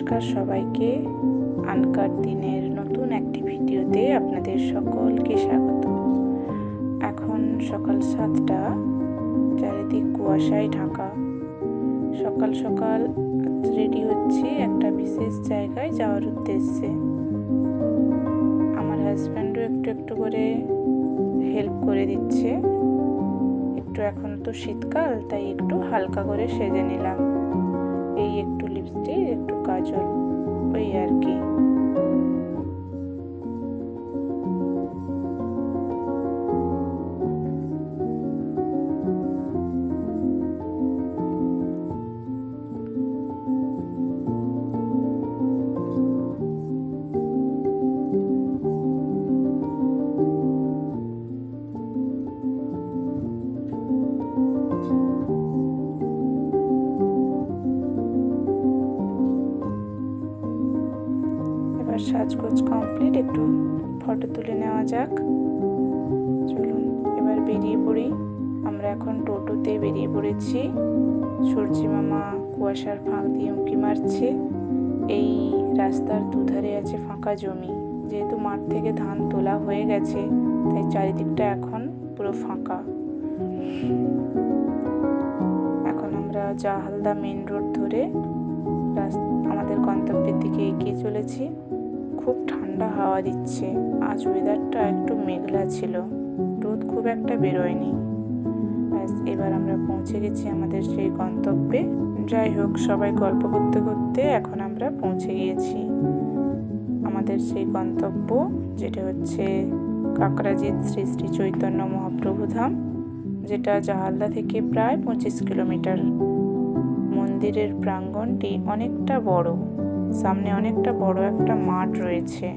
নমস্কার সবাইকে। আনকার দিনের নতুন একটি ভিডিওতে আপনাদের সকলকে স্বাগত। এখন সকাল 7টা, চারিদিক কুয়াশায় ঢাকা। সকাল সকাল রেডি হচ্ছি একটা বিশেষ জায়গায় যাওয়ার উদ্দেশ্যে। আমার হাজব্যান্ডও একটু একটু করে হেল্প করে দিচ্ছে। এখন তো শীতকাল, তাই একটু হালকা করে সেজে নিলাম। এই একটু লিপস্টিক, একটু কাজল, ওই আর কি। সাজগোজ কমপ্লিট, একটু ফটো তুলে নেওয়া যাক। চলুন এবার বেরিয়ে পড়ি। আমরা এখন টোটোতে বেরিয়ে পড়েছি। সূর্যি মামা কুয়াশার ফাঁক দিয়ে উঁকি মারছে। এই রাস্তার দুধারে আছে ফাঁকা জমি। যেহেতু মাঠ থেকে ধান তোলা হয়ে গেছে, তাই চারিদিকটা এখন পুরো ফাঁকা। এখন আমরা জাহালদা মেন রোড ধরে আমাদের গন্তব্যের দিকে এগিয়ে চলেছি। খুব ঠান্ডা হাওয়া দিচ্ছে। আজ ওয়েদারটা একটু মেঘলা ছিল, রোদ খুব একটা বেরোয়নি। এবার আমরা পৌঁছে গেছি আমাদের সেই গন্তব্যে। যাই হোক, সবাই গল্প করতে করতে এখন আমরা পৌঁছে গিয়েছি আমাদের সেই গন্তব্য, যেটা হচ্ছে কাকরাজিৎ শ্রী শ্রী চৈতন্য মহাপ্রভু ধাম, যেটা জাহালদা থেকে প্রায় 25 কিলোমিটার। মন্দিরের প্রাঙ্গণটি অনেকটা বড়, সামনে অনেকটা বড় একটা মাঠ রয়েছে।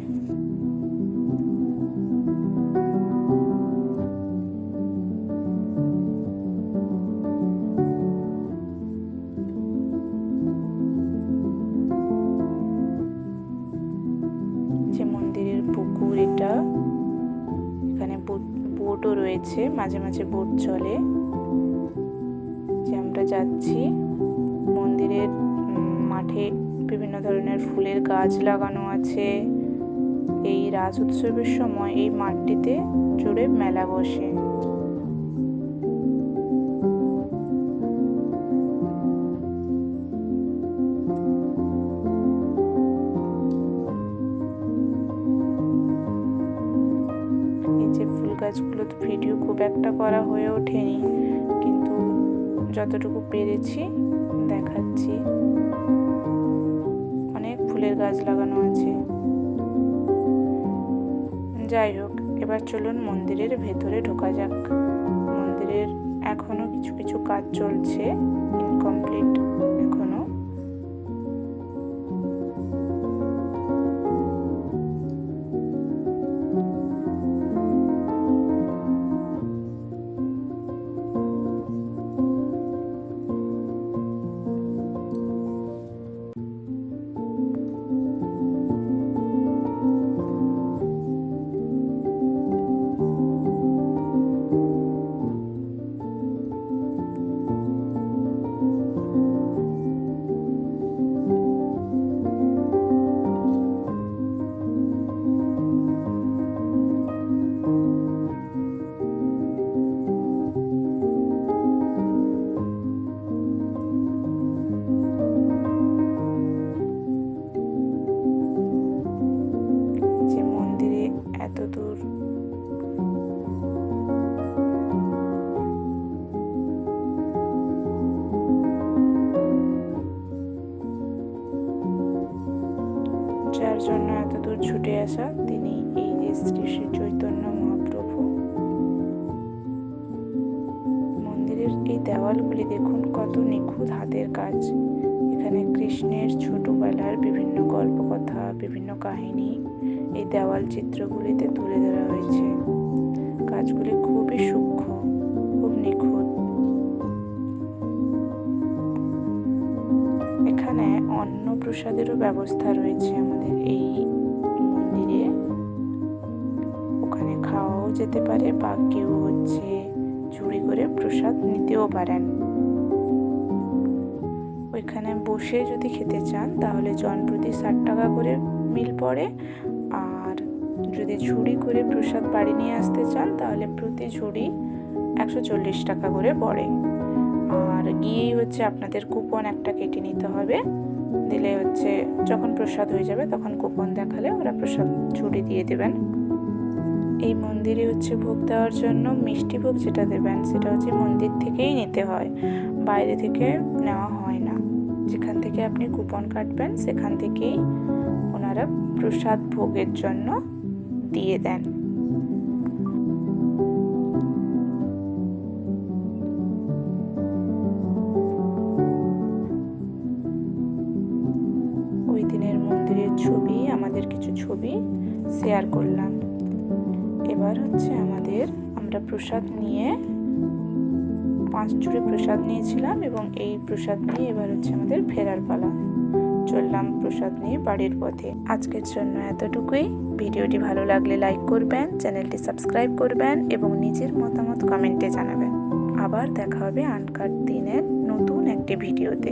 যে মন্দিরের পুকুর এটা, এখানে বোটও রয়েছে, মাঝে মাঝে বোট চলে। যে আমরা যাচ্ছি মন্দিরের মাঠে বিভিন্ন ধরনের ফুলের গাছ লাগানো আছে। এই রাজ উৎসবের সময় এই মাঠটিতে জুড়ে মেলা বসে। এই যে ফুল গাছগুলো তো ভিডিও খুব একটা করা হয়ে ওঠেনি, কিন্তু যতটুকু পেরেছি দেখাচ্ছি। অনেক ফুলের গাছ লাগানো আছে। যাই হোক, এবার চলুন মন্দিরের ভেতরে ঢোকা যাক। মন্দিরের এখনো কিছু কিছু কাজ চলছে, ইনকমপ্লিট এখনো। যার জন্য এত দূর ছুটে আসা, তিনি এই যে শ্রী শ্রী চৈতন্য মহাপ্রভু। মন্দিরের এই দেওয়ালগুলি দেখুন, কত নিখুঁত হাতের কাজ। এখানে কৃষ্ণের ছোটবেলার বিভিন্ন গল্পকথা, বিভিন্ন কাহিনী এই দেওয়াল চিত্রগুলিতে তুলে ধরা হয়েছে। কাজগুলি খুবই সূক্ষ্ম, খুব নিখুঁত। এখানে অন্ন প্রসাদেরও ব্যবস্থা রয়েছে আমাদের এই মন্দিরে। ওখানে খাওয়াও যেতে পারে, বা কেউ চুরি করে প্রসাদ নিতেও পারেন। ওইখানে বসে যদি খেতে চান তাহলে জনপ্রতি 60 টাকা করে মিল পড়ে, আর যদি ঝুড়ি করে প্রসাদ বাড়ি নিয়ে আসতে চান তাহলে প্রতি ঝুড়ি 140 টাকা করে পড়ে। আর গিয়েই হচ্ছে আপনাদের কুপন একটা কেটে নিতে হবে, দিলে হচ্ছে যখন প্রসাদ হয়ে যাবে তখন কুপন দেখালে ওরা প্রসাদ ঝুড়ি দিয়ে দেবেন। এই মন্দিরে হচ্ছে ভোগ দেওয়ার জন্য মিষ্টি ভোগ যেটা দেবেন সেটা হচ্ছে মন্দির থেকেই নিতে হয়, বাইরে থেকে নেওয়া হয় না। যেখান থেকে আপনি কুপন কাটবেন সেখান থেকেই ওনারা প্রসাদ ভোগের জন্য দিয়ে দেন। ওই দিনের মন্দিরের ছবি, আমাদের কিছু ছবি শেয়ার করলাম। এবার হচ্ছে আমরা প্রসাদ নিয়ে 5 ঝুড়ি প্রসাদ নিয়েছিলাম এবং এই প্রসাদ নিয়ে এবার হচ্ছে আমাদের ফেরার পালা। চললাম প্রসাদ নিয়ে বাড়ির পথে। আজকের জন্য এতটুকুই। ভিডিওটি ভালো লাগলে লাইক করবেন, চ্যানেলটি সাবস্ক্রাইব করবেন এবং নিজের মতামত কমেন্টে জানাবেন। আবার দেখা হবে আনকাট দিনের নতুন একটি ভিডিওতে।